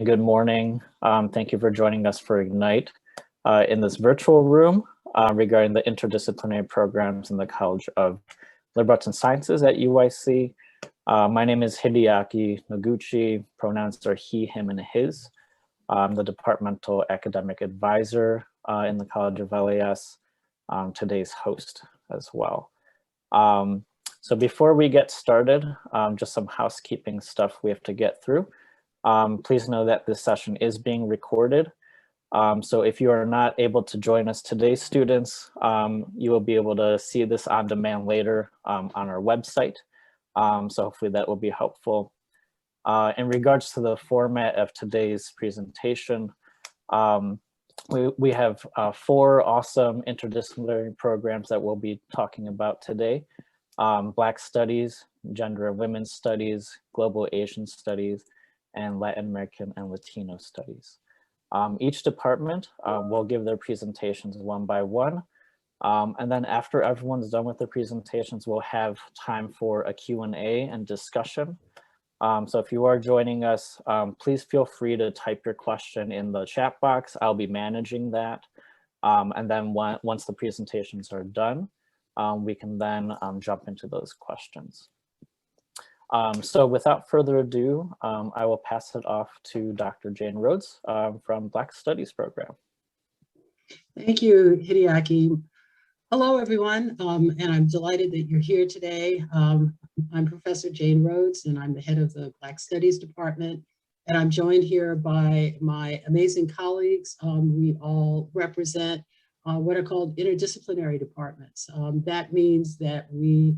Good morning. Thank you for joining us for Ignite in this virtual room regarding the interdisciplinary programs in the College of Liberal Arts and Sciences at UIC. My name is Hideaki Noguchi. Pronouns are he, him, and his. I'm the departmental academic advisor in the College of LAS, today's host as well. So before we get started, just some housekeeping stuff we have to get through. Please know that this session is being recorded. So if you are not able to join us today, students, you will be able to see this on demand later on our website. So hopefully that will be helpful. In regards to the format of today's presentation, we have 4 awesome interdisciplinary programs that we'll be talking about today. Black Studies, Gender and Women's Studies, Global Asian Studies, and Latin American and Latino Studies. Each department will give their presentations one by one. And then after everyone's done with the presentations, we'll have time for a Q&A and discussion. So if you are joining us, please feel free to type your question in the chat box. I'll be managing that. And then once the presentations are done, we can then jump into those questions. So without further ado, I will pass it off to Dr. Jane Rhodes from Black Studies program. Thank you, Hideaki. Hello, everyone, and I'm delighted that you're here today. I'm Professor Jane Rhodes, and I'm the head of the Black Studies department, and I'm joined here by my amazing colleagues. We all represent what are called interdisciplinary departments. That means that we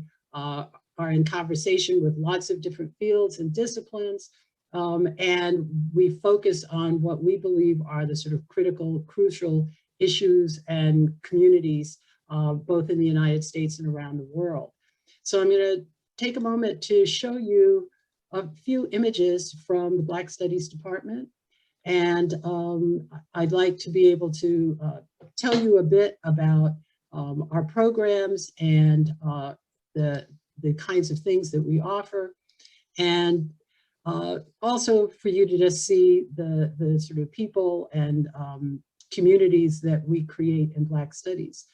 are in conversation with lots of different fields and disciplines, and we focus on what we believe are the sort of critical, crucial issues and communities, both in the United States and around the world. So I'm going to take a moment to show you a few images from the Black Studies department, and I'd like to be able to tell you a bit about our programs and the kinds of things that we offer, and also for you to just see the sort of people and communities that we create in Black Studies.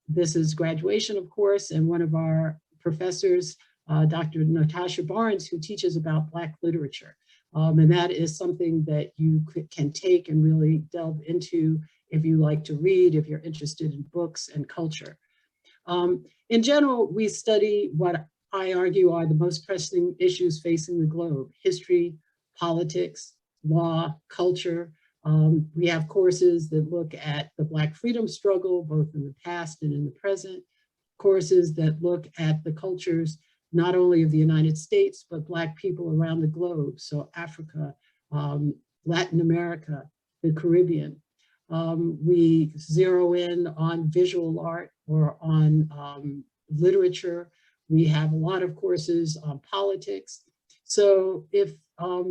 This is graduation, of course, and one of our professors, Dr. Natasha Barnes, who teaches about Black literature. And that is something that you can take and really delve into if you like to read, if you're interested in books and culture. In general, we study what I argue are the most pressing issues facing the globe: history, politics, law, culture. We have courses that look at the Black freedom struggle, both in the past and in the present, courses that look at the cultures, not only of the United States, but Black people around the globe. So Africa, Latin America, the Caribbean. We zero in on visual art or on literature. We have a lot of courses on politics. So if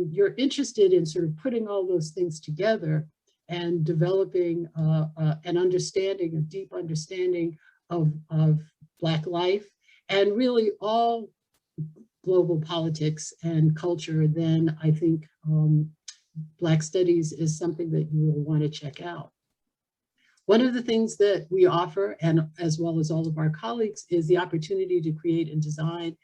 you're interested in sort of putting all those things together and developing an understanding, a deep understanding of Black life and really all global politics and culture, then I think Black Studies is something that you will want to check out. One of the things that we offer, and as well as all of our colleagues, is the opportunity to create and design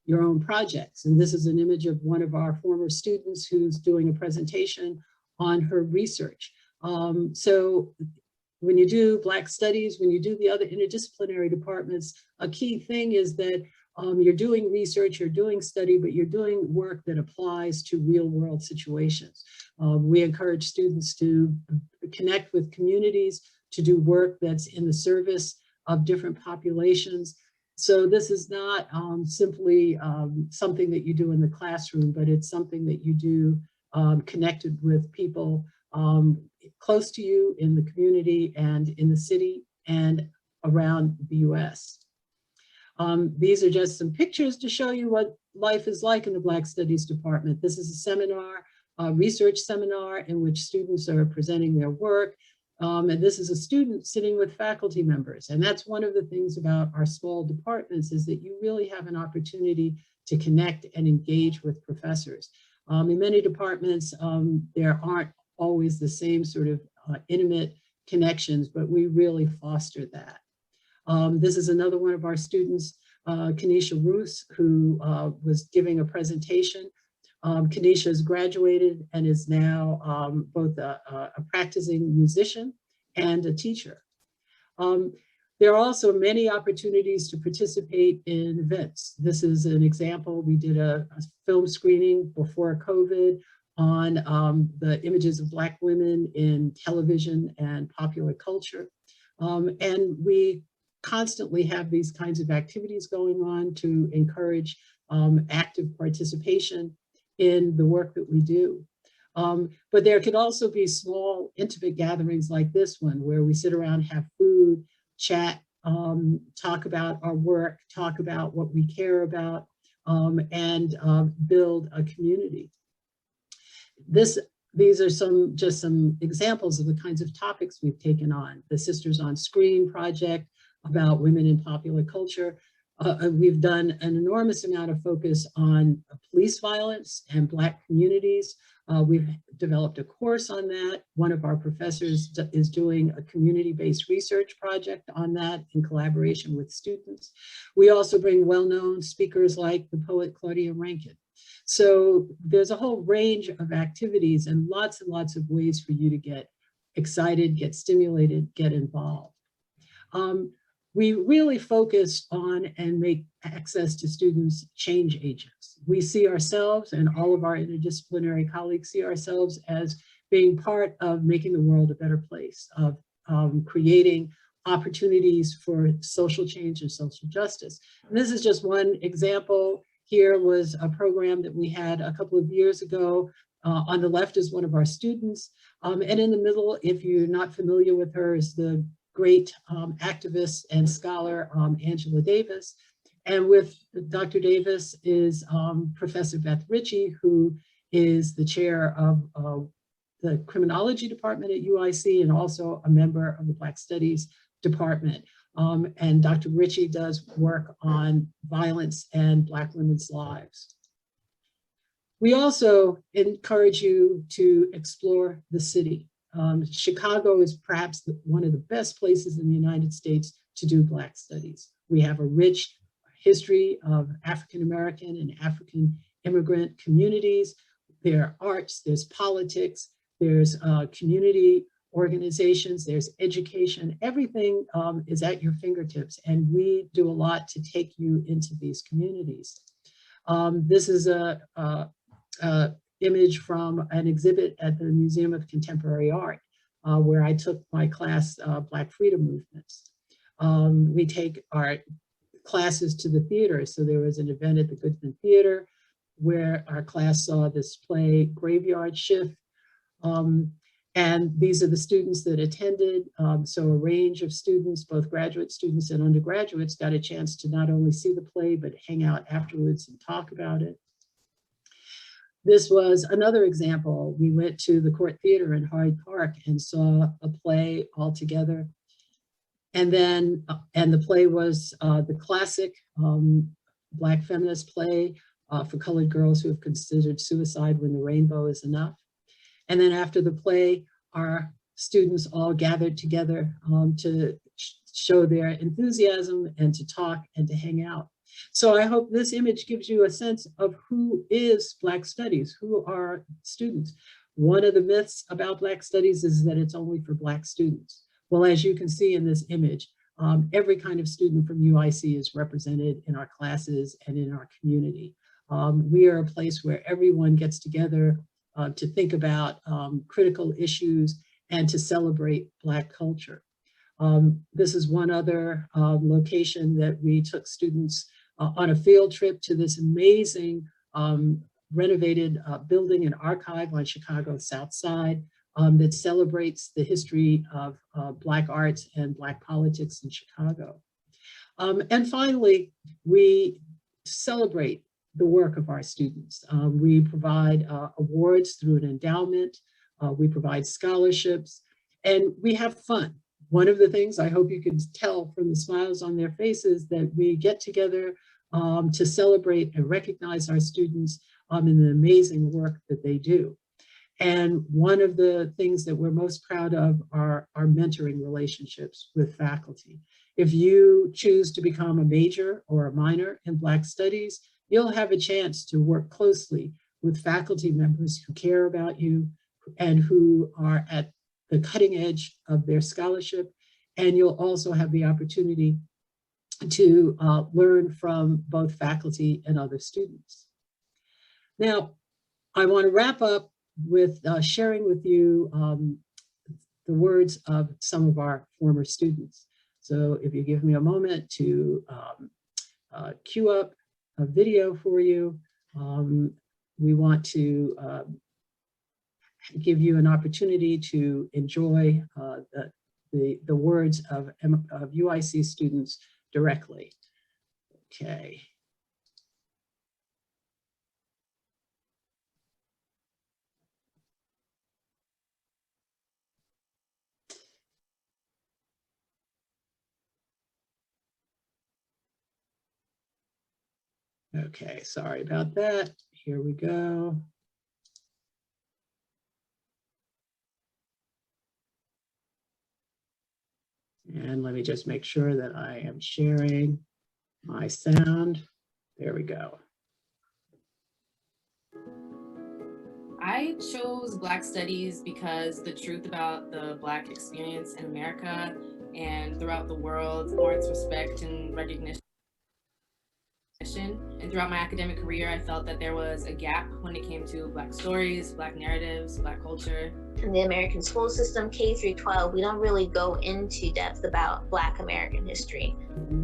your own projects. And this is an image of one of our former students who's doing a presentation on her research. So when you do Black Studies, when you do the other interdisciplinary departments, a key thing is that you're doing research, you're doing study, but you're doing work that applies to real world situations. We encourage students to connect with communities, to do work that's in the service of different populations. So this is not simply something that you do in the classroom, but it's something that you do connected with people close to you in the community and in the city and around the US. These are just some pictures to show you what life is like in the Black Studies department. This is a seminar, a research seminar in which students are presenting their work. And this is a student sitting with faculty members. And that's one of the things about our small departments, is that you really have an opportunity to connect and engage with professors. In many departments, there aren't always the same sort of intimate connections, but we really foster that. This is another one of our students, Kanisha Roos, who was giving a presentation. Kanisha has graduated and is now both a practicing musician and a teacher. There are also many opportunities to participate in events. This is an example. We did a film screening before COVID on the images of Black women in television and popular culture. And we constantly have these kinds of activities going on to encourage active participation in the work that we do. But there could also be small, intimate gatherings like this one, where we sit around, have food, chat, talk about our work, talk about what we care about, and build a community. These are just some examples of the kinds of topics we've taken on. The Sisters on Screen project about women in popular culture. We've done an enormous amount of focus on police violence and Black communities. We've developed a course on that. One of our professors is doing a community-based research project on that in collaboration with students. We also bring well-known speakers like the poet Claudia Rankine. So there's a whole range of activities and lots of ways for you to get excited, get stimulated, get involved. We really focus on and make access to students change agents. We see ourselves, and all of our interdisciplinary colleagues see ourselves as being part of making the world a better place, of creating opportunities for social change and social justice. And this is just one example. Here was a program that we had a couple of years ago. On the left is one of our students. And in the middle, if you're not familiar with her, is the great activist and scholar, Angela Davis. And with Dr. Davis is Professor Beth Ritchie, who is the chair of the criminology department at UIC and also a member of the Black Studies department. And Dr. Ritchie does work on violence and Black women's lives. We also encourage you to explore the city. Chicago is perhaps one of the best places in the United States to do Black studies. We have a rich history of African-American and African immigrant communities. There are arts, there's politics, there's community organizations, there's education. Everything is at your fingertips, and we do a lot to take you into these communities. This is a image from an exhibit at the Museum of Contemporary Art, where I took my class, Black Freedom Movements. We take our classes to the theater. So there was an event at the Goodman Theater where our class saw this play, Graveyard Shift. And these are the students that attended. So a range of students, both graduate students and undergraduates, got a chance to not only see the play, but hang out afterwards and talk about it. This was another example. We went to the Court Theater in Hyde Park and saw a play all together. And then, and the play was the classic Black feminist play for colored girls who have considered suicide when the rainbow is enough. And then after the play, our students all gathered together to show their enthusiasm and to talk and to hang out. So I hope this image gives you a sense of who is Black Studies, who are students. One of the myths about Black Studies is that it's only for Black students. Well, as you can see in this image, every kind of student from UIC is represented in our classes and in our community. We are a place where everyone gets together to think about critical issues and to celebrate Black culture. This is one other location that we took students on a field trip to this amazing renovated building and archive on Chicago's South Side that celebrates the history of Black arts and Black politics in Chicago. And finally, we celebrate the work of our students. We provide awards through an endowment, we provide scholarships, and we have fun. One of the things I hope you can tell from the smiles on their faces that we get together to celebrate and recognize our students in the amazing work that they do. And one of the things that we're most proud of are our mentoring relationships with faculty. If you choose to become a major or a minor in Black Studies, you'll have a chance to work closely with faculty members who care about you and who are at the cutting edge of their scholarship. And you'll also have the opportunity to learn from both faculty and other students. Now, I want to wrap up with sharing with you the words of some of our former students. So if you give me a moment to queue up a video for you, we want to give you an opportunity to enjoy the words of UIC students directly. Okay. Okay, sorry about that. Here we go. And let me just make sure that I am sharing my sound. There we go. I chose Black Studies because the truth about the Black experience in America and throughout the world warrants respect and recognition. And throughout my academic career, I felt that there was a gap when it came to Black stories, Black narratives, Black culture. In the American school system, K through 12, we don't really go into depth about Black American history.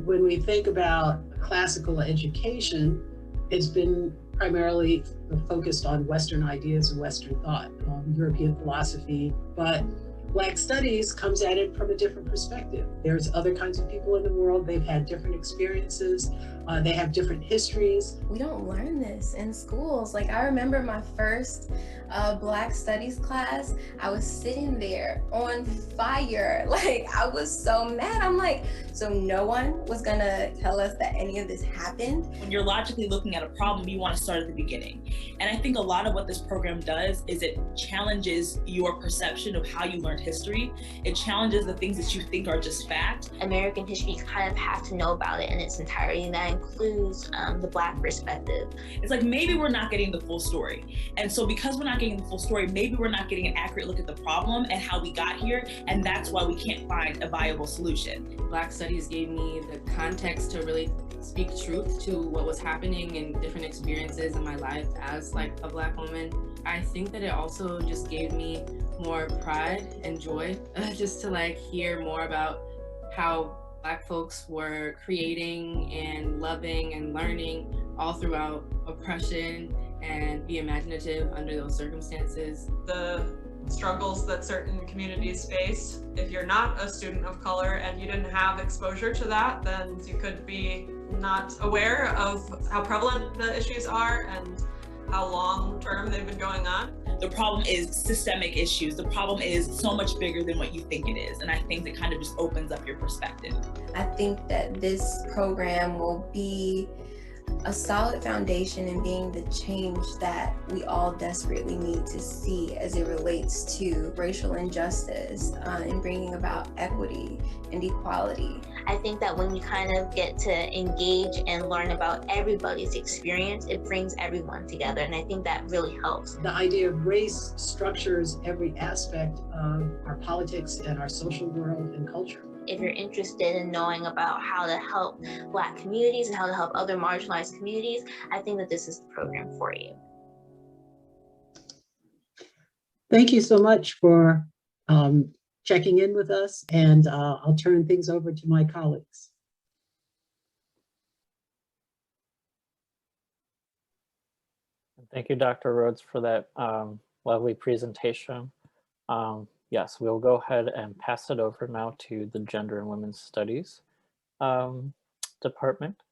When we think about classical education, it's been primarily focused on Western ideas and Western thought, European philosophy, but Black Studies comes at it from a different perspective. There's other kinds of people in the world. They've had different experiences. They have different histories. We don't learn this in schools. Like, I remember my first Black Studies class. I was sitting there on fire. Like, I was so mad. I'm like, so no one was gonna tell us that any of this happened? When you're logically looking at a problem, you want to start at the beginning. And I think a lot of what this program does is it challenges your perception of how you learned history. It challenges the things that you think are just fact. American history, you kind of have to know about it in its entirety, and that includes the Black perspective. It's like, maybe we're not getting the full story. And so because we're not getting the full story, maybe we're not getting an accurate look at the problem and how we got here, and that's why we can't find a viable solution. Black Studies gave me the context to really speak truth to what was happening in different experiences in my life as like a Black woman. I think that it also just gave me more pride and joy just to like hear more about how Black folks were creating and loving and learning all throughout oppression and be imaginative under those circumstances. The struggles that certain communities face. If you're not a student of color and you didn't have exposure to that, then you could be not aware of how prevalent the issues are and how long term they've been going on. The problem is systemic issues. The problem is so much bigger than what you think it is. And I think that kind of just opens up your perspective. I think that this program will be a solid foundation in being the change that we all desperately need to see as it relates to racial injustice and bringing about equity and equality. I think that when you kind of get to engage and learn about everybody's experience, it brings everyone together, and I think that really helps. The idea of race structures every aspect of our politics and our social world and culture. If you're interested in knowing about how to help Black communities and how to help other marginalized communities, I think that this is the program for you. Thank you so much for checking in with us, and I'll turn things over to my colleagues. Thank you, Dr. Rhodes, for that lovely presentation. Yes, we'll go ahead and pass it over now to the Gender and Women's Studies department.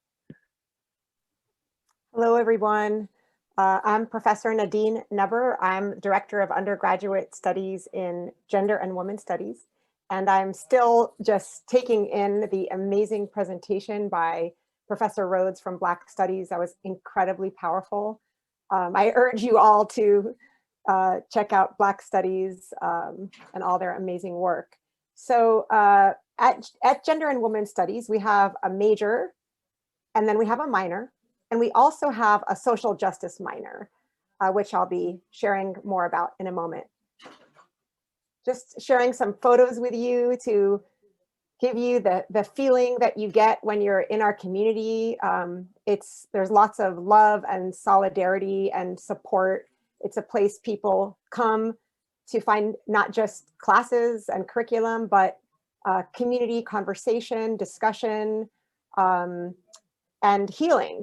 Hello, everyone. I'm Professor Nadine Neber. I'm Director of Undergraduate Studies in Gender and Women's Studies. And I'm still just taking in the amazing presentation by Professor Rhodes from Black Studies. That was incredibly powerful. I urge you all to check out Black Studies and all their amazing work. So at Gender and Women Studies, we have a major, and then we have a minor, and we also have a social justice minor, which I'll be sharing more about in a moment. Just sharing some photos with you to give you the feeling that you get when you're in our community. There's lots of love and solidarity and support. It's a place people come to find not just classes and curriculum, but community, conversation, discussion, and healing.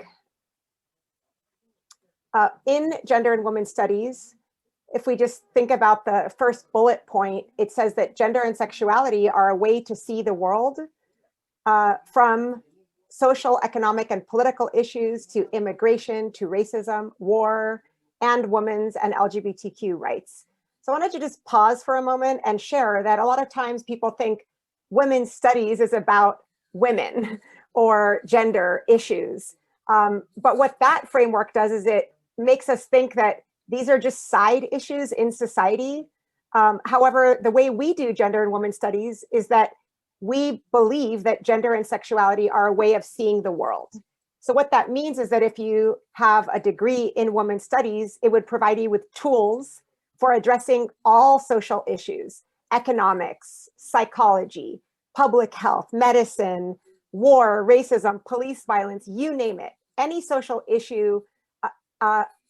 In Gender and Women Studies, if we just think about the first bullet point, it says that gender and sexuality are a way to see the world, from social, economic, and political issues to immigration, to racism, war, and women's and LGBTQ rights. So I wanted to just pause for a moment and share that a lot of times people think women's studies is about women or gender issues. But what that framework does is it makes us think that these are just side issues in society. However, the way we do gender and women studies is that we believe that gender and sexuality are a way of seeing the world. So what that means is that if you have a degree in women's studies, it would provide you with tools for addressing all social issues: economics, psychology, public health, medicine, war, racism, police violence, you name it. Any social issue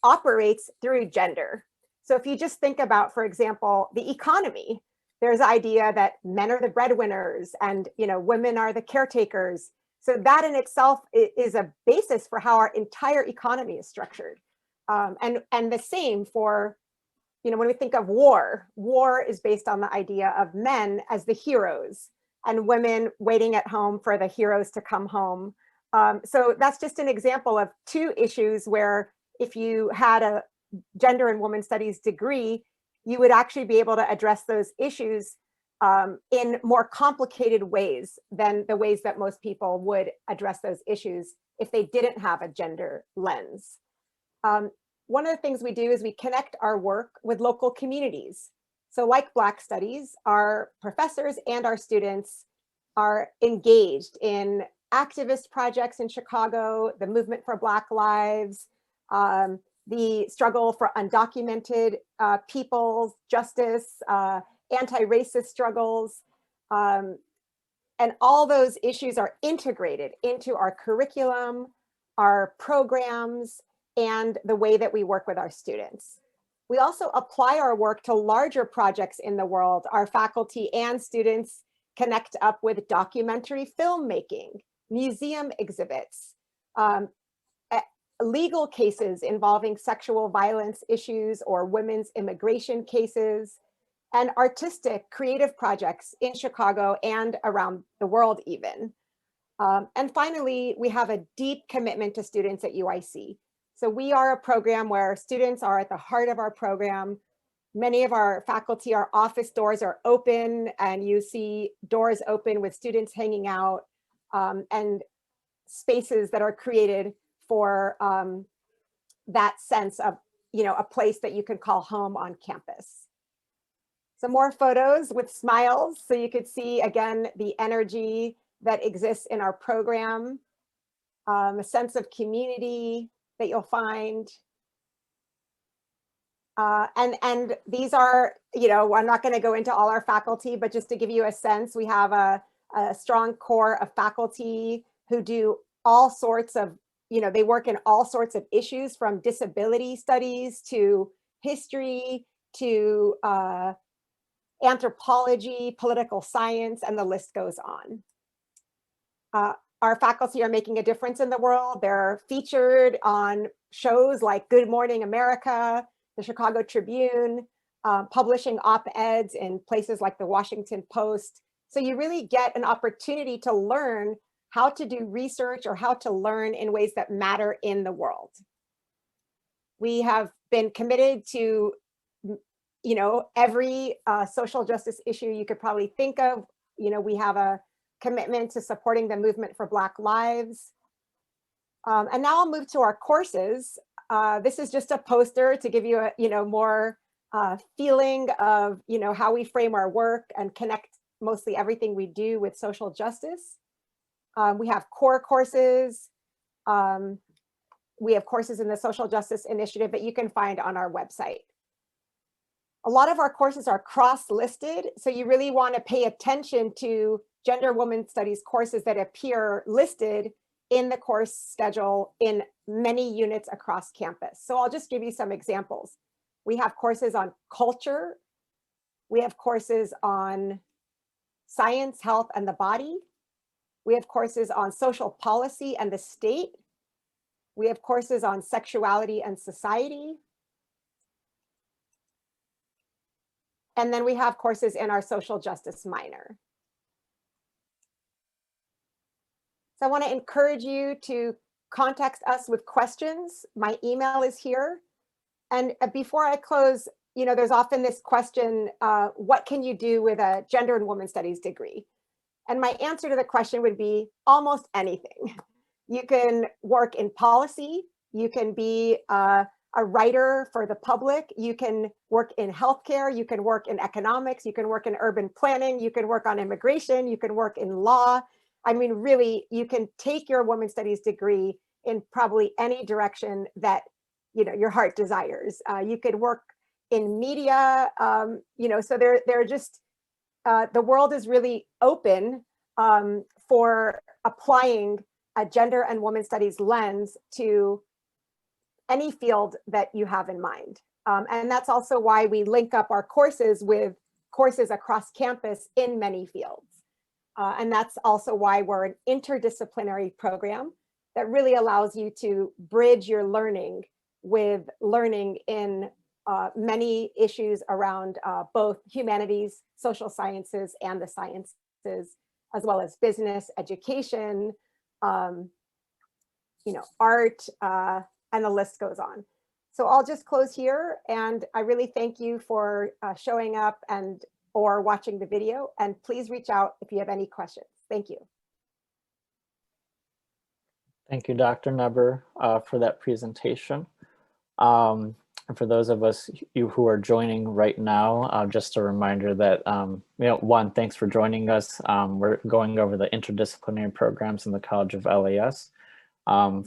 operates through gender. So if you just think about, for example, the economy, there's the idea that men are the breadwinners and women are the caretakers. So that in itself is a basis for how our entire economy is structured. And the same for, when we think of war, war is based on the idea of men as the heroes and women waiting at home for the heroes to come home. So that's just an example of two issues where if you had a gender and women studies degree, you would actually be able to address those issues in more complicated ways than the ways that most people would address those issues if they didn't have a gender lens. One of the things we do is we connect our work with local communities. So like Black Studies, our professors and our students are engaged in activist projects in Chicago, the movement for Black Lives, the struggle for undocumented people's justice, anti-racist struggles, and all those issues are integrated into our curriculum, our programs, and the way that we work with our students. We also apply our work to larger projects in the world. Our faculty and students connect up with documentary filmmaking, museum exhibits, legal cases involving sexual violence issues or women's immigration cases, and artistic creative projects in Chicago and around the world even. And finally, we have a deep commitment to students at UIC. So we are a program where students are at the heart of our program. Many of our faculty, our office doors are open, and you see doors open with students hanging out, and spaces that are created for that sense of, a place that you could call home on campus. Some more photos with smiles, so you could see, again, the energy that exists in our program, a sense of community that you'll find. And these are, I'm not going to go into all our faculty, but just to give you a sense, we have a strong core of faculty who do all sorts of, they work in all sorts of issues, from disability studies to history to anthropology, political science, and the list goes on. Our faculty are making a difference in the world. They're featured on shows like Good Morning America, the Chicago Tribune, publishing op-eds in places like the Washington Post. So you really get an opportunity to learn how to do research or how to learn in ways that matter in the world. We have been committed to, every social justice issue you could probably think of. We have a commitment to supporting the movement for Black lives. And now I'll move to our courses. this is just a poster to give you a, more feeling of, how we frame our work and connect mostly everything we do with social justice. We have core courses. We have courses in the Social Justice Initiative that you can find on our website. A lot of our courses are cross-listed, so you really want to pay attention to gender women studies courses that appear listed in the course schedule in many units across campus. So I'll just give you some examples. We have courses on culture. We have courses on science, health, and the body. We have courses on social policy and the state. We have courses on sexuality and society. And then we have courses in our social justice minor. So I want to encourage you to contact us with questions. My email is here. And before I close, there's often this question, what can you do with a gender and women's studies degree? And my answer to the question would be almost anything. You can work in policy. You can be a writer for the public. You can work in healthcare. You can work in economics. You can work in urban planning. You can work on immigration. You can work in law. I mean, really, you can take your women's studies degree in probably any direction that your heart desires. You could work in media. So they're just the world is really open for applying a gender and women's studies lens to any field that you have in mind. And that's also why we link up our courses with courses across campus in many fields. And that's also why we're an interdisciplinary program that really allows you to bridge your learning with learning in many issues around both humanities, social sciences, and the sciences, as well as business, education, art, and the list goes on. So I'll just close here, and I really thank you for showing up or watching the video, and please reach out if you have any questions. Thank you. Thank you, Dr. Neber, for that presentation. And for those of us who are joining right now, just a reminder that, one, thanks for joining us. We're going over the interdisciplinary programs in the College of LAS.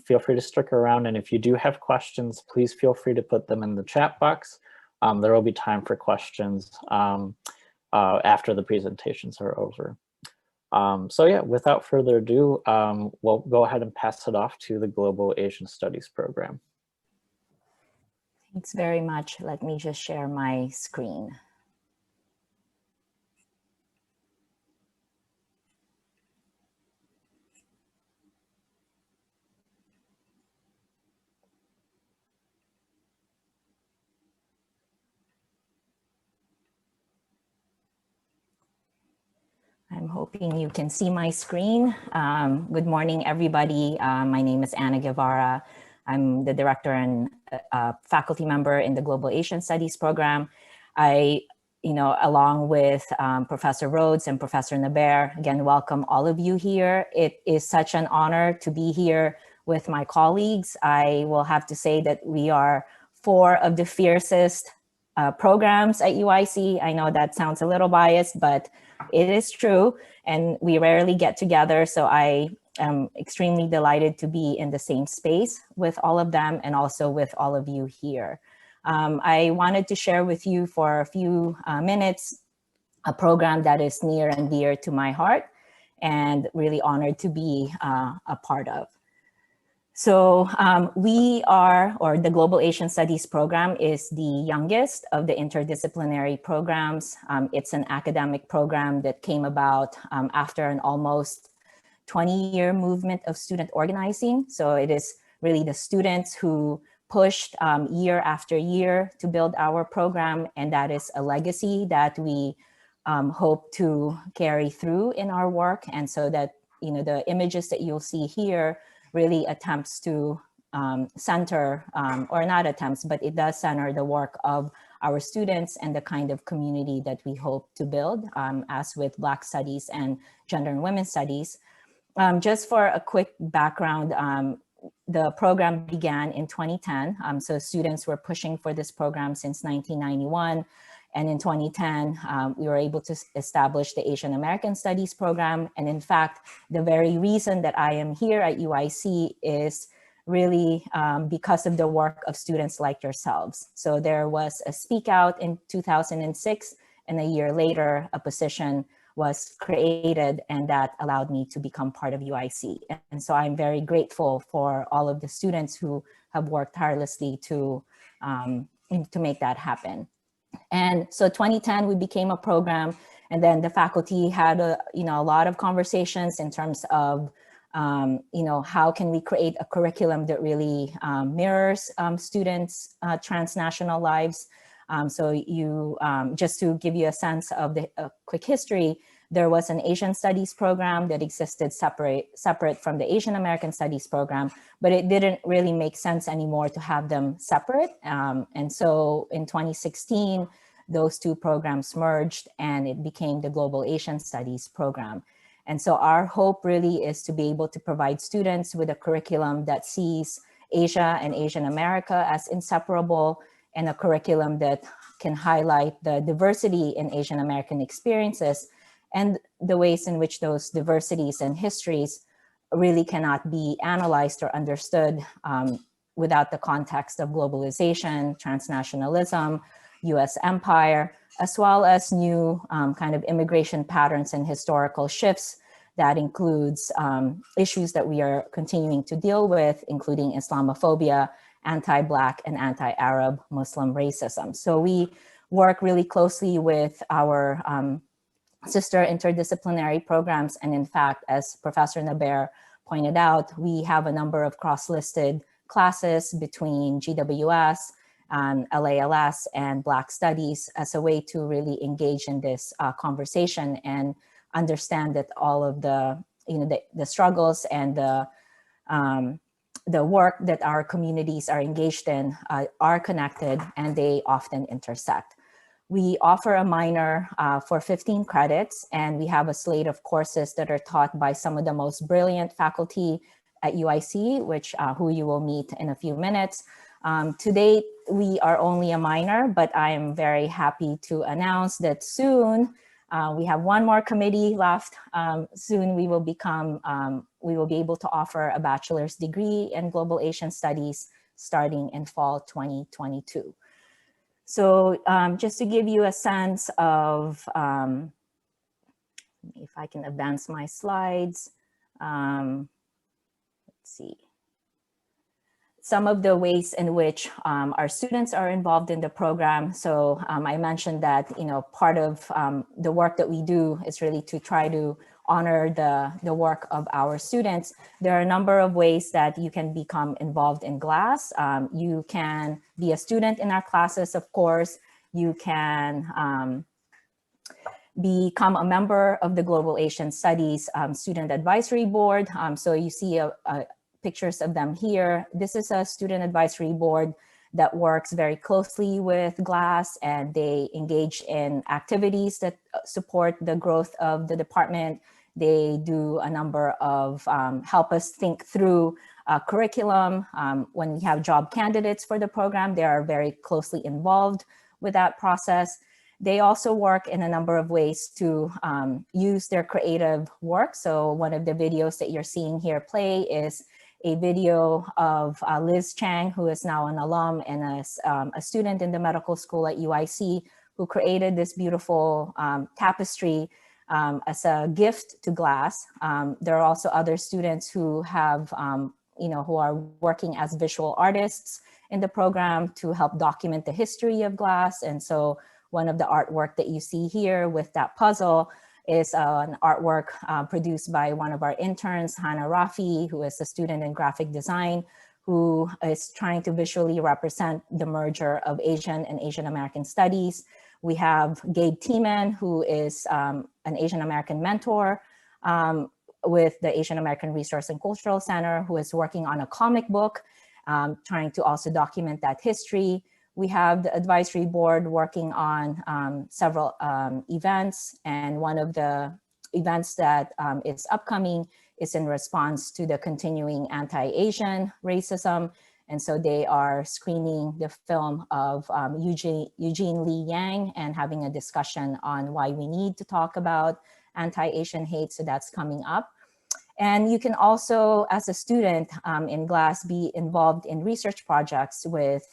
Feel free to stick around, and if you do have questions, please feel free to put them in the chat box. There will be time for questions after the presentations are over. So yeah, without further ado, we'll go ahead and pass it off to the Global Asian Studies program. Thanks very much. Let me just share my screen. I'm hoping you can see my screen. Good morning, everybody. My name is Anna Guevara. I'm the director and faculty member in the Global Asian Studies program. I, along with Professor Rhodes and Professor Neber, again, welcome all of you here. It is such an honor to be here with my colleagues. I will have to say that we are 4 of the fiercest programs at UIC. I know that sounds a little biased, but it is true, and we rarely get together. So I am extremely delighted to be in the same space with all of them and also with all of you here. I wanted to share with you for a few minutes a program that is near and dear to my heart and really honored to be a part of. So the Global Asian Studies program is the youngest of the interdisciplinary programs. It's an academic program that came about after an almost 20-year movement of student organizing. So it is really the students who pushed year after year to build our program, and that is a legacy that we hope to carry through in our work. And so that, the images that you'll see here really attempts to center, or not attempts, but it does center the work of our students and the kind of community that we hope to build, as with Black Studies and Gender and Women's Studies. Just for a quick background, the program began in 2010. So students were pushing for this program since 1991. And in 2010, we were able to establish the Asian American Studies program. And in fact, the very reason that I am here at UIC is really because of the work of students like yourselves. So there was a speak out in 2006, and a year later, a position was created, and that allowed me to become part of UIC. And so I'm very grateful for all of the students who have worked tirelessly to make that happen. And so 2010, we became a program, and then the faculty had a lot of conversations in terms of how can we create a curriculum that really mirrors students' transnational lives. So just to give you a sense of the quick history, there was an Asian Studies program that existed separate from the Asian American Studies program, but it didn't really make sense anymore to have them separate. And so in 2016, those two programs merged and it became the Global Asian Studies program. And so our hope really is to be able to provide students with a curriculum that sees Asia and Asian America as inseparable, and a curriculum that can highlight the diversity in Asian American experiences and the ways in which those diversities and histories really cannot be analyzed or understood without the context of globalization, transnationalism, US empire, as well as new kind of immigration patterns and historical shifts. That includes issues that we are continuing to deal with, including Islamophobia, anti-Black and anti-Arab Muslim racism. So we work really closely with our sister interdisciplinary programs. And in fact, as Professor Naber pointed out, we have a number of cross-listed classes between GWS, LALS, and Black Studies as a way to really engage in this conversation and understand that all of the struggles and the work that our communities are engaged in are connected, and they often intersect. We offer a minor for 15 credits, and we have a slate of courses that are taught by some of the most brilliant faculty at UIC, who you will meet in a few minutes. To date, we are only a minor, but I am very happy to announce that soon we have one more committee left. Soon we will be able to offer a bachelor's degree in Global Asian Studies starting in fall 2022. So just to give you a sense of, if I can advance my slides, let's see. Some of the ways in which our students are involved in the program. So I mentioned that part of the work that we do is really to try to honor the work of our students. There are a number of ways that you can become involved in GLAS. You can be a student in our classes, of course. You can become a member of the Global Asian Studies Student Advisory Board. So you see pictures of them here. This is a student advisory board that works very closely with GLAS, and they engage in activities that support the growth of the department. They do a number of help us think through curriculum. When we have job candidates for the program, they are very closely involved with that process. They also work in a number of ways to use their creative work. So one of the videos that you're seeing here play is a video of Liz Chang, who is now an alum and a student in the medical school at UIC, who created this beautiful tapestry as a gift to GLAS. There are also other students who have, who are working as visual artists in the program to help document the history of GLAS. And so one of the artwork that you see here with that puzzle is an artwork produced by one of our interns, Hannah Rafi, who is a student in graphic design, who is trying to visually represent the merger of Asian and Asian American studies. We have Gabe Tiemann, who is an Asian American mentor with the Asian American Resource and Cultural Center, who is working on a comic book, trying to also document that history. We have the advisory board working on several events, and one of the events that is upcoming is in response to the continuing anti-Asian racism. And so they are screening the film of Eugene Lee Yang and having a discussion on why we need to talk about anti-Asian hate. So that's coming up. And you can also, as a student in GLASS, be involved in research projects with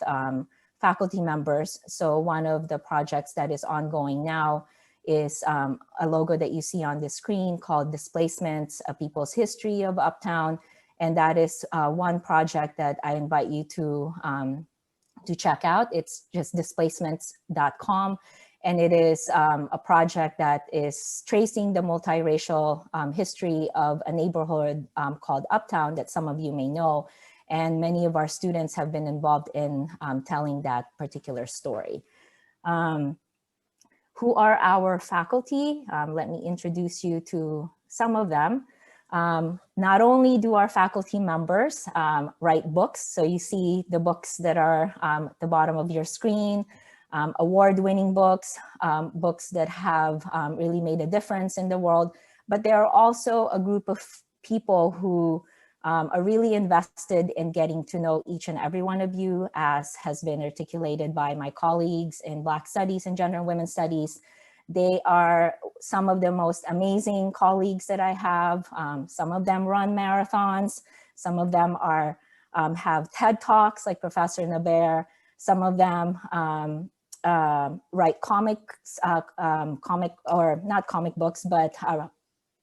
faculty members. So one of the projects that is ongoing now is a logo that you see on the screen called Displacements, A People's History of Uptown. And that is one project that I invite you to check out. It's just displacements.com. And it is a project that is tracing the multiracial history of a neighborhood called Uptown that some of you may know. And many of our students have been involved in telling that particular story. Who are our faculty? Let me introduce you to some of them. Not only do our faculty members write books, so you see the books that are at the bottom of your screen, award-winning books, books that have really made a difference in the world, but there are also a group of people who are really invested in getting to know each and every one of you, as has been articulated by my colleagues in Black Studies and Gender and Women's Studies. They are some of the most amazing colleagues that I have. Some of them run marathons. Some of them are have TED Talks like Professor Naber. Some of them write comics, or not comic books, but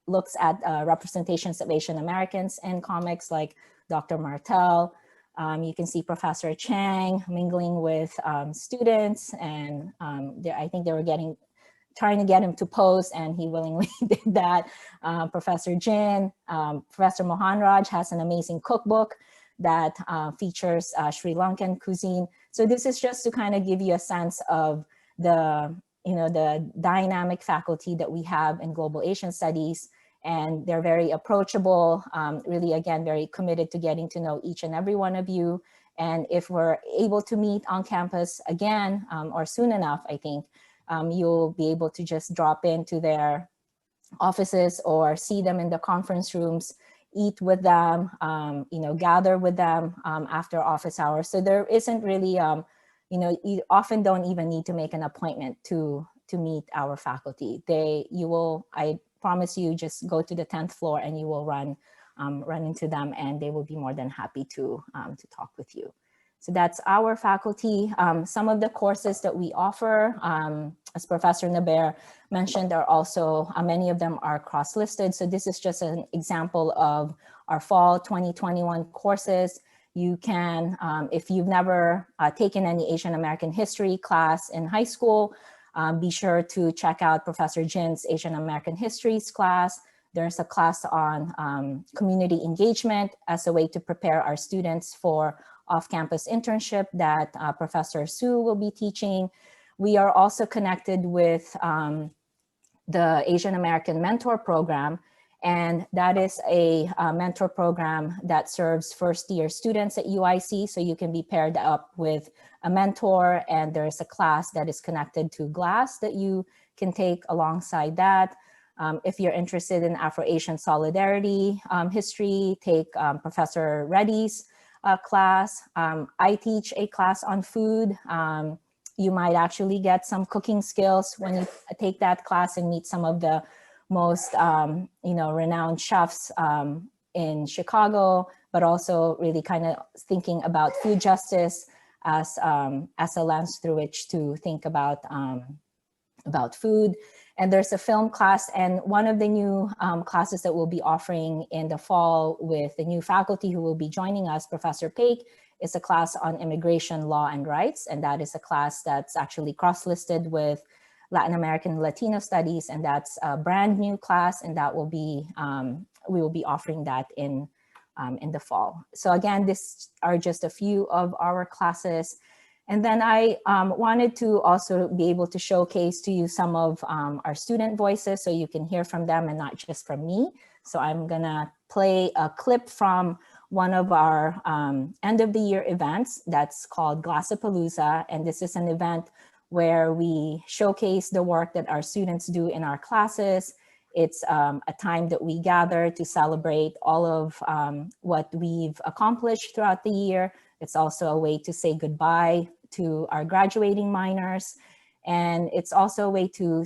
looks at representations of Asian Americans in comics like Dr. Martel. You can see Professor Chang mingling with students, and I think they were trying to get him to pose, and he willingly did that. Professor Jin, Professor Mohanraj has an amazing cookbook that features Sri Lankan cuisine. So this is just to kind of give you a sense of the dynamic faculty that we have in Global Asian Studies, and they're very approachable, really, again, very committed to getting to know each and every one of you. And if we're able to meet on campus again, or soon enough, I think, you'll be able to just drop into their offices or see them in the conference rooms, eat with them, gather with them after office hours. So there isn't really, you often don't even need to make an appointment to meet our faculty. I promise you, just go to the 10th floor and you will run into them, and they will be more than happy to talk with you. So that's our faculty. Some of the courses that we offer, as Professor Naber mentioned, are also, many of them are cross-listed. So this is just an example of our fall 2021 courses. You can, if you've never taken any Asian American history class in high school, be sure to check out Professor Jin's Asian American Histories class. There's a class on community engagement as a way to prepare our students for off-campus internship that Professor Su will be teaching. We are also connected with the Asian American Mentor Program, and that is a mentor program that serves first-year students at UIC, so you can be paired up with a mentor, and there's a class that is connected to GLASS that you can take alongside that. If you're interested in Afro-Asian Solidarity history, take Professor Reddy's class. I teach a class on food. You might actually get some cooking skills when you take that class and meet some of the most renowned chefs in Chicago, but also really kind of thinking about food justice as a lens through which to think about food. And there's a film class, and one of the new classes that we'll be offering in the fall with the new faculty who will be joining us, Professor Paik, is a class on immigration law and rights. And that is a class that's actually cross-listed with Latin American Latino studies, and that's a brand new class, and that will be, we will be offering that in the fall. So again, these are just a few of our classes. And then I wanted to also be able to showcase to you some of our student voices so you can hear from them and not just from me. So I'm gonna play a clip from one of our end of the year events that's called Glassapalooza. And this is an event where we showcase the work that our students do in our classes. It's a time that we gather to celebrate all of what we've accomplished throughout the year. It's also a way to say goodbye to our graduating minors. And it's also a way to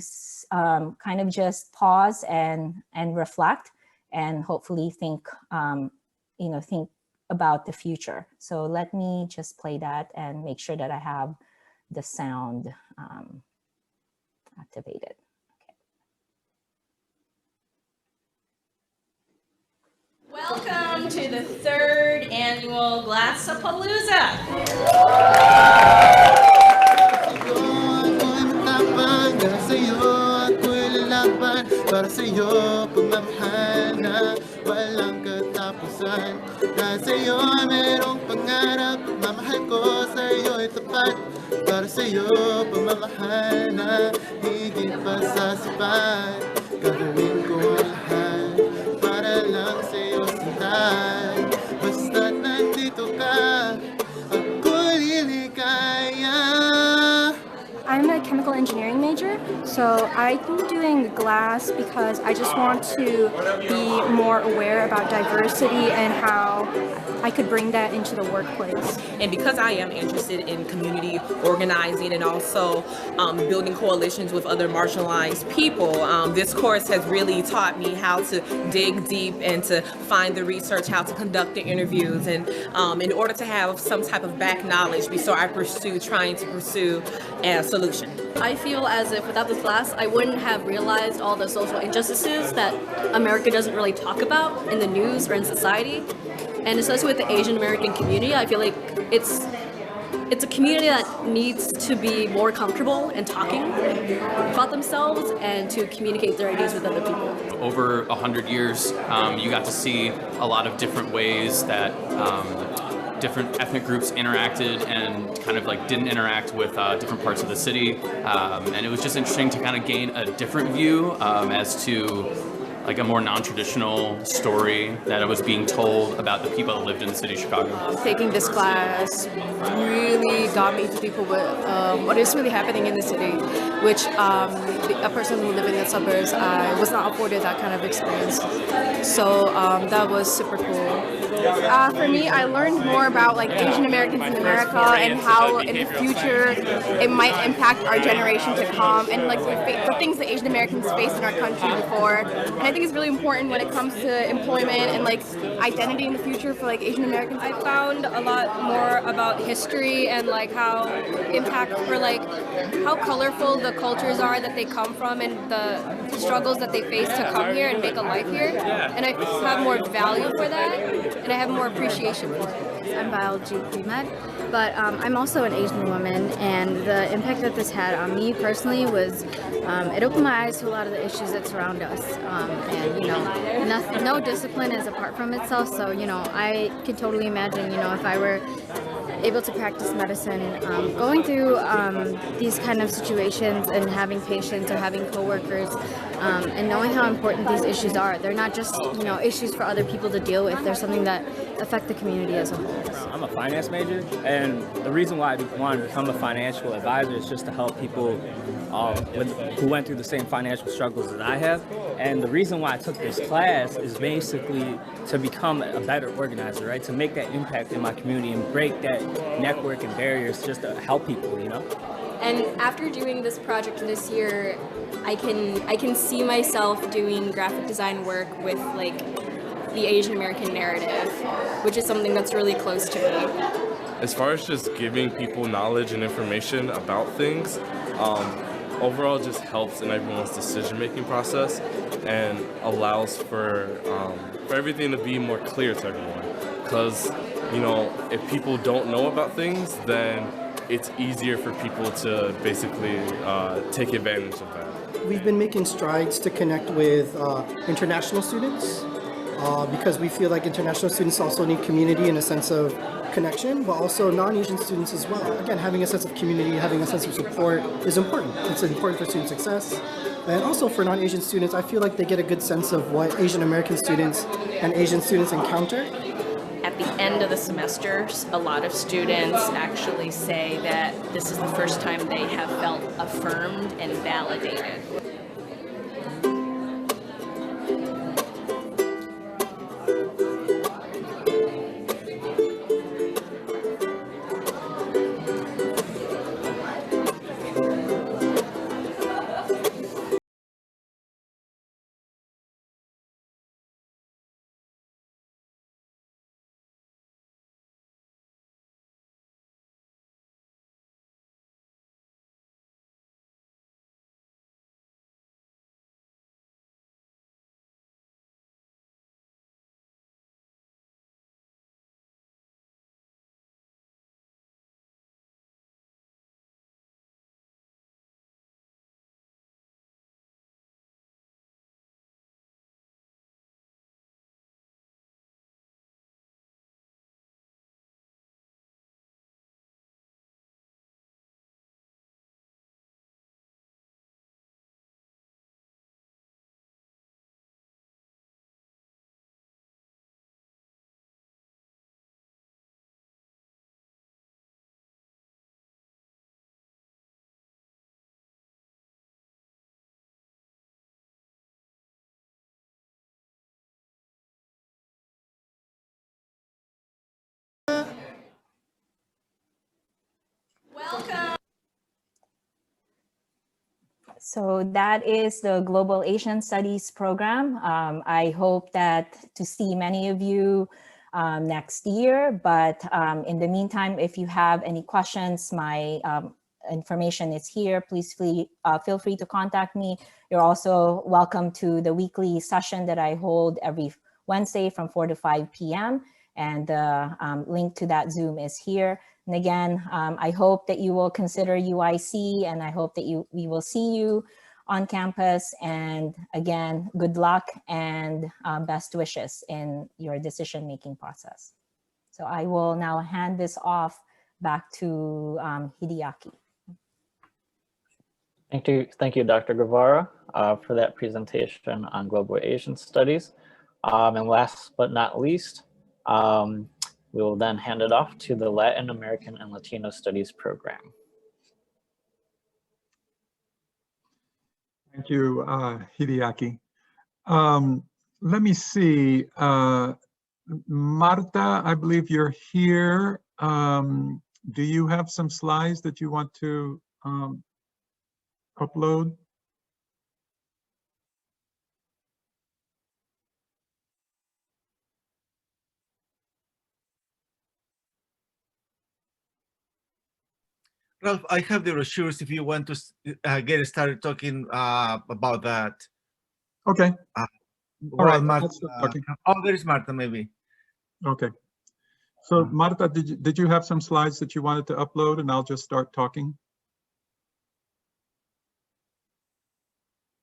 kind of just pause and reflect and hopefully think, think about the future. So let me just play that and make sure that I have the sound activated. Welcome to the 3rd annual Glassapalooza. Para sa'yo, pagmamahal na walang katapusan. Dahil sa'yo merong pangarap, pagmamahal ko sa'yo ay tapat. Para sa'yo, pagmamahal na higit pa sa sapat. Gagawin ko ang lahat para lang sa'yo sintay. Basta't nandito ka, ako'y liligaya. I'm a chemical engineering major, so I've been doing glass because I just want to be more aware about diversity and how I could bring that into the workplace. And because I am interested in community organizing and also building coalitions with other marginalized people, this course has really taught me how to dig deep and to find the research, how to conduct the interviews, and in order to have some type of back knowledge before I trying to pursue a solution. I feel as if without this class, I wouldn't have realized all the social injustices that America doesn't really talk about in the news or in society. And especially with the Asian American community, I feel like it's a community that needs to be more comfortable in talking about themselves and to communicate their ideas with other people. Over 100 years, you got to see a lot of different ways that different ethnic groups interacted and kind of like didn't interact with different parts of the city. And it was just interesting to kind of gain a different view as to like a more non-traditional story that was being told about the people that lived in the city of Chicago. Taking this class really got me to people with what is really happening in the city, which a person who lived in the suburbs, I was not afforded that kind of experience. So that was super cool. For me, I learned more about like Asian Americans in America and how in the future it might impact our generation to come and like the things that Asian Americans faced in our country before. And I think it's really important when it comes to employment and like identity in the future for like Asian Americans. I found a lot more about history and like how impact or like how colorful the cultures are that they come from and the struggles that they face to come here and make a life here. And I have more value for that. And I have more appreciation for it. I'm biology pre-med, but I'm also an Asian woman, and the impact that this had on me personally was it opened my eyes to a lot of the issues that surround us. And you know, no discipline is apart from itself. So you know, I could totally imagine, you know, if I were able to practice medicine, going through these kind of situations and having patients or having coworkers, and knowing how important these issues are. They're not just, you know, issues for other people to deal with. They're something that affect the community as a whole. I'm a finance major, and the reason why I wanted to become a financial advisor is just to help people who went through the same financial struggles that I have. And the reason why I took this class is basically to become a better organizer, right? To make that impact in my community and break that network and barriers just to help people, you know? And after doing this project this year, I can see myself doing graphic design work with like the Asian American narrative, which is something that's really close to me. As far as just giving people knowledge and information about things, overall it just helps in everyone's decision-making process and allows for everything to be more clear to everyone. Because, you know, if people don't know about things, then it's easier for people to basically take advantage of that. We've been making strides to connect with international students because we feel like international students also need community and a sense of connection, but also non-Asian students as well. Again, having a sense of community, having a sense of support is important. It's important for student success. And also for non-Asian students, I feel like they get a good sense of what Asian American students and Asian students encounter. At the end of the semester, a lot of students actually say that this is the first time they have felt affirmed and validated. So that is the Global Asian Studies program. I hope to see many of you next year, but in the meantime, if you have any questions, my information is here. Please feel free to contact me. You're also welcome to the weekly session that I hold every Wednesday from 4 to 5 p.m. And the link to that Zoom is here. And again, I hope that you will consider UIC, and I hope that we will see you on campus. And again, good luck and best wishes in your decision-making process. So I will now hand this off back to Hideaki. Thank you, Dr. Guevara, for that presentation on Global Asian Studies. And last but not least, we will then hand it off to the Latin American and Latino Studies program. Thank you, Hideaki. Let me see. Marta, I believe you're here. Do you have some slides that you want to upload? Ralph, I have the brochures if you want to get started talking about that. Okay. All right. Marta, there is Marta, maybe. Okay. So Marta, did you have some slides that you wanted to upload, and I'll just start talking?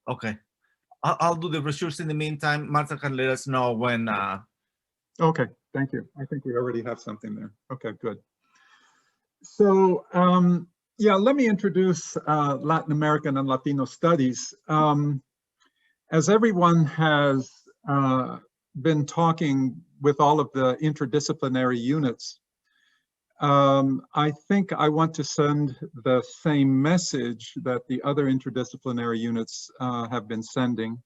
Okay. I'll do the brochures in the meantime. Marta can let us know when. Okay. Thank you. I think we already have something there. Okay, good. So yeah, let me introduce Latin American and Latino studies. As everyone has been talking with all of the interdisciplinary units, I think I want to send the same message that the other interdisciplinary units have been sending,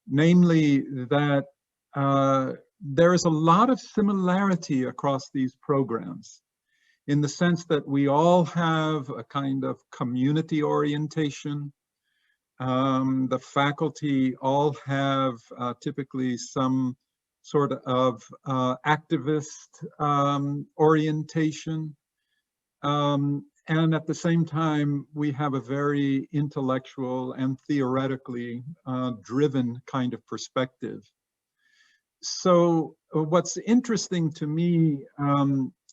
namely that there is a lot of similarity across these programs, in the sense that we all have a kind of community orientation. The faculty all have typically some sort of activist orientation. And at the same time, we have a very intellectual and theoretically driven kind of perspective. So what's interesting to me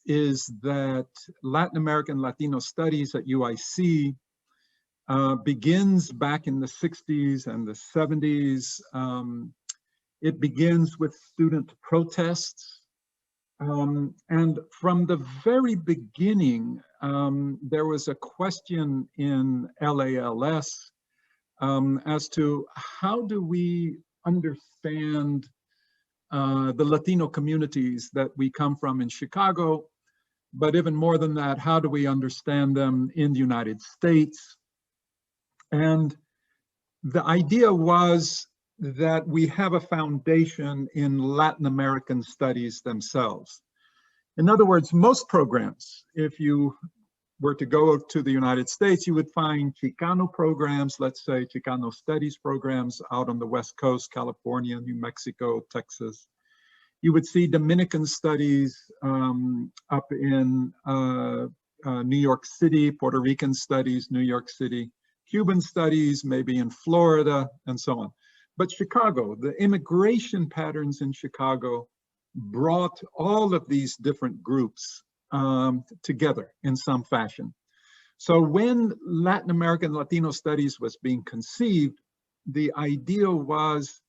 is that Latin American Latino studies at UIC begins back in the 60s and the 70s. It begins with student protests. And from the very beginning, there was a question in LALS as to how do we understand the Latino communities that we come from in Chicago, but even more than that, how do we understand them in the United States? And the idea was that we have a foundation in Latin American studies themselves. In other words, most programs, if you were to go to the United States, you would find Chicano programs, let's say Chicano studies programs out on the West Coast, California, New Mexico, Texas. You would see Dominican studies up in New York City, Puerto Rican studies, New York City, Cuban studies, maybe in Florida, and so on. But Chicago, the immigration patterns in Chicago brought all of these different groups together in some fashion. So when Latin American Latino studies was being conceived, the idea was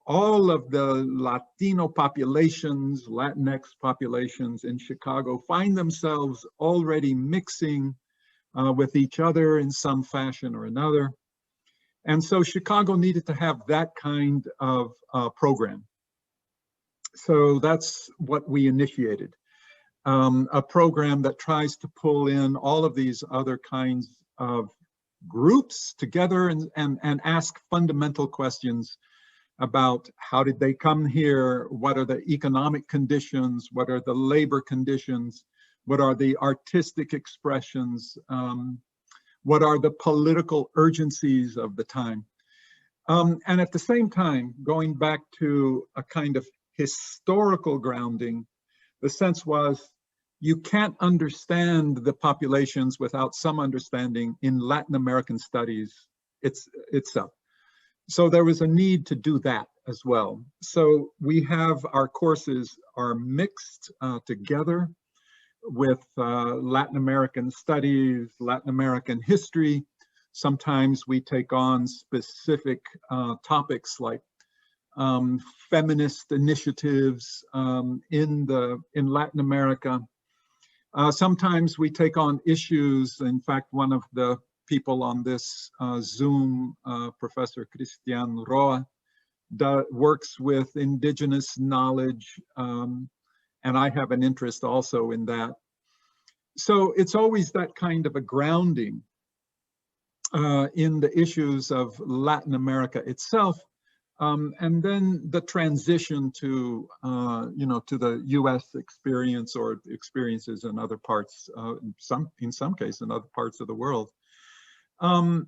all of the Latino populations, Latinx populations in Chicago find themselves already mixing with each other in some fashion or another. And so Chicago needed to have that kind of program. So that's what we initiated, a program that tries to pull in all of these other kinds of groups together and ask fundamental questions about how did they come here, what are the economic conditions, what are the labor conditions, what are the artistic expressions, What are the political urgencies of the time? And at the same time, going back to a kind of historical grounding, the sense was you can't understand the populations without some understanding in Latin American studies itself. So there was a need to do that as well. So we have our courses are mixed together with Latin American studies, Latin American history. Sometimes we take on specific topics like feminist initiatives in Latin America. Sometimes we take on issues. In fact, one of the people on this Zoom, Professor Cristian Roa, works with indigenous knowledge, and I have an interest also in that. So it's always that kind of a grounding in the issues of Latin America itself, and then the transition to, to the U.S. experience or experiences in other parts, in some cases in other parts of the world. I'm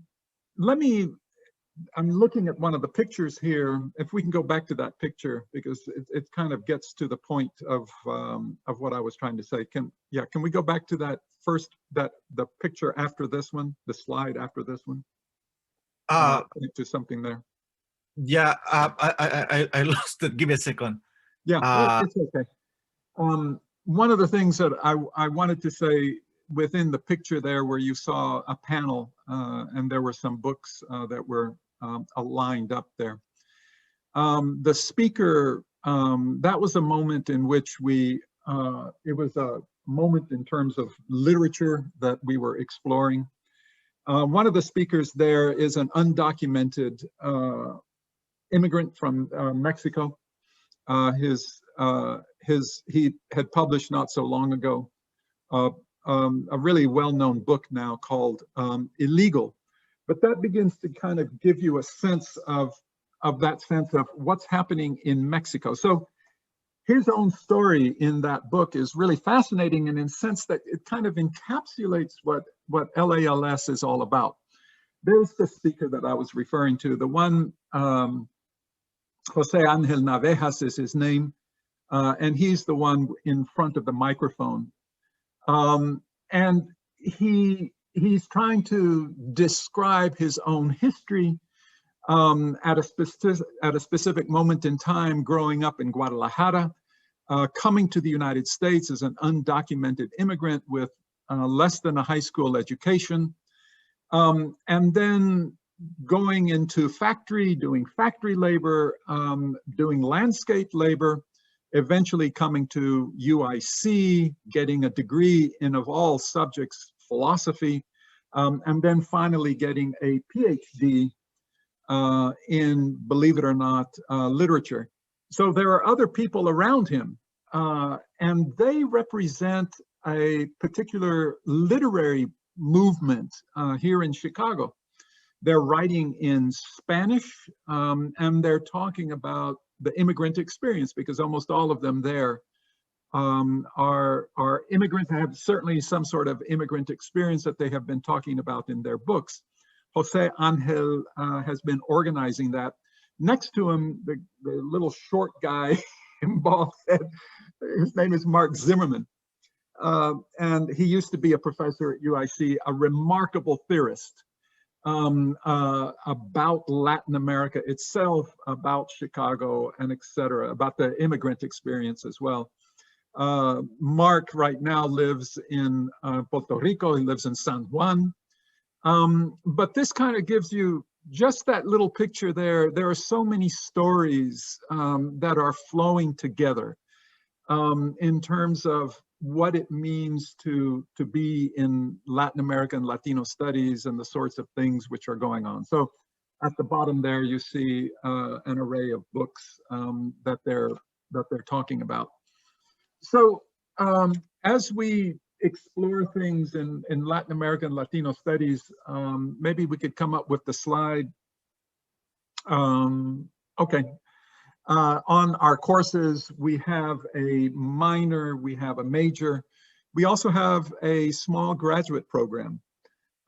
looking at one of the pictures here. If we can go back to that picture, because it kind of gets to the point of what I was trying to say. Can we go back to that first, the picture after this one, the slide after this one? To something there. Yeah, I lost it. Give me a second. Yeah, it's okay. One of the things that I wanted to say within the picture there, where you saw a panel and there were some books that were lined up there. The speaker, that was a moment in which it was a moment in terms of literature that we were exploring. One of the speakers there is an undocumented immigrant from Mexico. He had published not so long ago a really well-known book now called Illegal. But that begins to kind of give you a sense of that sense of what's happening in Mexico. So his own story in that book is really fascinating, and in the sense that it kind of encapsulates what LALS is all about. There's the speaker that I was referring to, the one, Jose Angel Navejas is his name, and he's the one in front of the microphone. And he's trying to describe his own history at a specific moment in time, growing up in Guadalajara, coming to the United States as an undocumented immigrant with less than a high school education, and then going into doing factory labor, doing landscape labor, eventually coming to UIC, getting a degree in, of all subjects, philosophy, and then finally getting a PhD in, believe it or not, literature. So there are other people around him, and they represent a particular literary movement here in Chicago. They're writing in Spanish, and they're talking about the immigrant experience, because almost all of them there are immigrants, have certainly some sort of immigrant experience that they have been talking about in their books. Jose Angel has been organizing that. Next to him, the little short guy in bald head, his name is Mark Zimmerman. And he used to be a professor at UIC, a remarkable theorist about Latin America itself, about Chicago, and etc., about the immigrant experience as well. Mark right now lives in Puerto Rico. He lives in San Juan. But this kind of gives you just that little picture there. There are so many stories that are flowing together in terms of what it means to be in Latin American Latino studies and the sorts of things which are going on. So at the bottom there, you see an array of books that they're talking about. So as we explore things in Latin American Latino studies, maybe we could come up with the slide. Okay. On our courses, we have a minor, we have a major. We also have a small graduate program.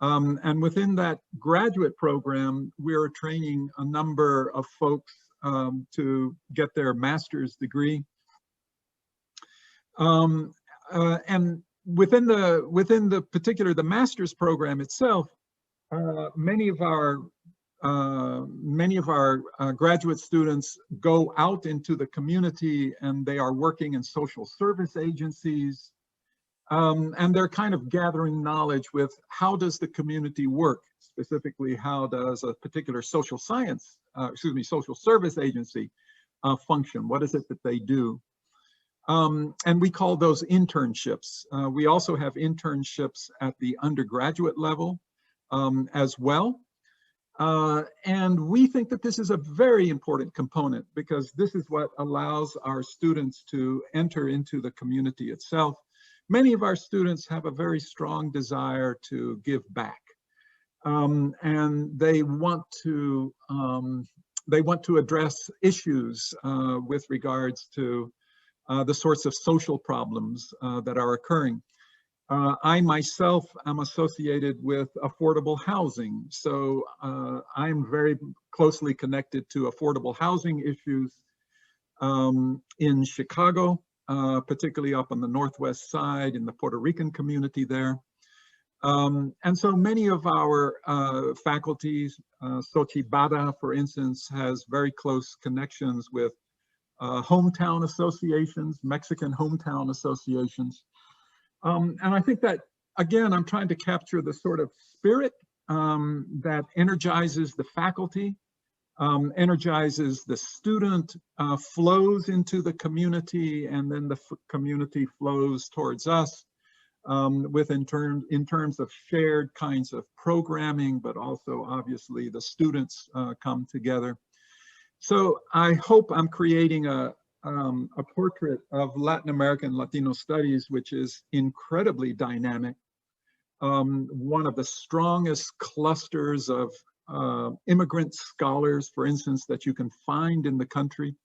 And within that graduate program, we're training a number of folks to get their master's degree. And within the particular, the master's program itself, many of our graduate students go out into the community, and they are working in social service agencies, and they're kind of gathering knowledge with how does the community work, specifically how does a particular social service agency function, what is it that they do. And we call those internships. We also have internships at the undergraduate level as well. And we think that this is a very important component, because this is what allows our students to enter into the community itself. Many of our students have a very strong desire to give back, and they want to address issues with regards to the sorts of social problems that are occurring. I myself am associated with affordable housing, so I'm very closely connected to affordable housing issues in Chicago, particularly up on the Northwest side in the Puerto Rican community there. And so many of our faculties, Xochibara, for instance, has very close connections with hometown associations, Mexican hometown associations. And I think that, again, I'm trying to capture the sort of spirit that energizes the faculty, energizes the student, flows into the community, and then the community flows towards us in terms of shared kinds of programming, but also obviously the students come together. So I hope I'm creating a portrait of Latin American Latino studies, which is incredibly dynamic. One of the strongest clusters of immigrant scholars, for instance, that you can find in the country.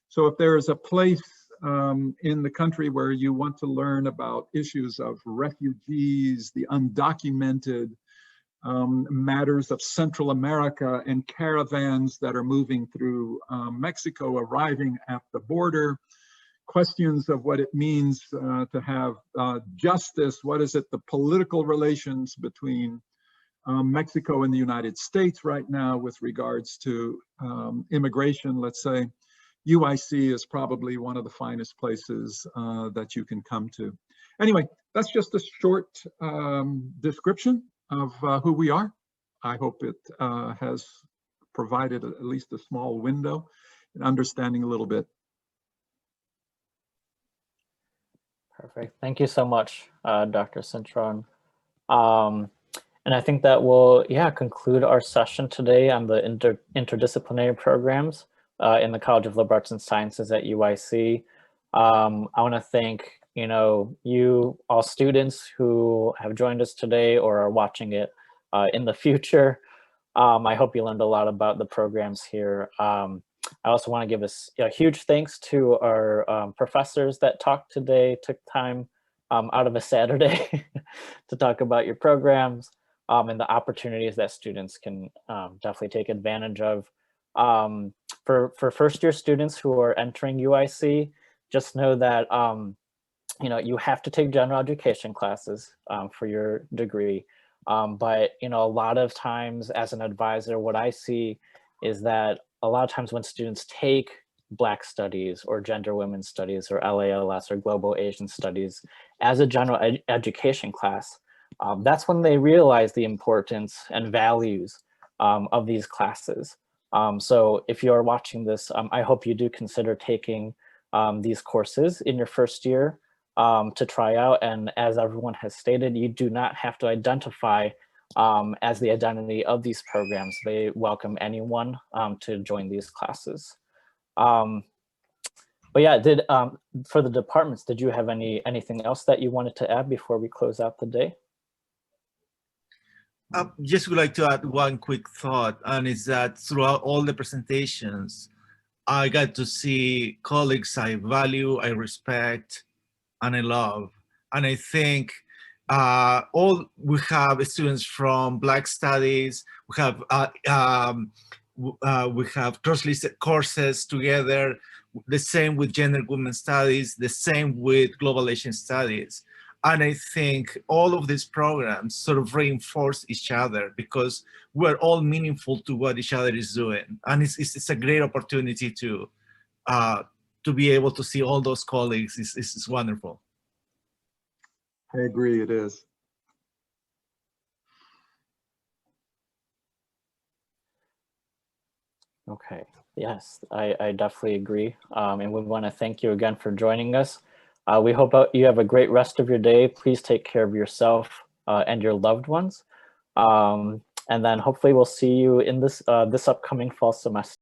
So if there is a place in the country where you want to learn about issues of refugees, the undocumented, matters of Central America and caravans that are moving through Mexico, arriving at the border, questions of what it means to have justice, what is it, the political relations between Mexico and the United States right now with regards to immigration, let's say. UIC is probably one of the finest places that you can come to. Anyway, that's just a short description of who we are. I hope it has provided at least a small window in understanding a little bit. Perfect. Thank you so much, Dr. Cintron. And I think that will, conclude our session today on the interdisciplinary programs in the College of Liberal Arts and Sciences at UIC. I want to thank you all students who have joined us today or are watching it in the future. I hope you learned a lot about the programs here. I also want to give a huge thanks to our professors that talked today, took time out of a Saturday to talk about your programs and the opportunities that students can definitely take advantage of. For first-year students who are entering UIC, just know that you have to take general education classes for your degree. But a lot of times as an advisor, what I see is that a lot of times when students take Black Studies or Gender Women's Studies or LALS or Global Asian Studies as a general education class, that's when they realize the importance and values of these classes. So if you're watching this, I hope you do consider taking these courses in your first year to try out. And as everyone has stated, you do not have to identify as the identity of these programs. They welcome anyone to join these classes. But yeah, for the departments, did you have anything else that you wanted to add before we close out the day? Just would like to add one quick thought, and it's that throughout all the presentations, I got to see colleagues I value, I respect, and I love. And I think we have students from Black Studies. We have cross-listed courses together. The same with Gender and Women Studies. The same with Global Asian Studies. And I think all of these programs sort of reinforce each other because we're all meaningful to what each other is doing. And it's a great opportunity to be able to see all those colleagues. It's wonderful. I agree, it is. Okay, yes, I definitely agree. And we want to thank you again for joining us. We hope you have a great rest of your day. Please take care of yourself and your loved ones. And then hopefully we'll see you in this upcoming fall semester.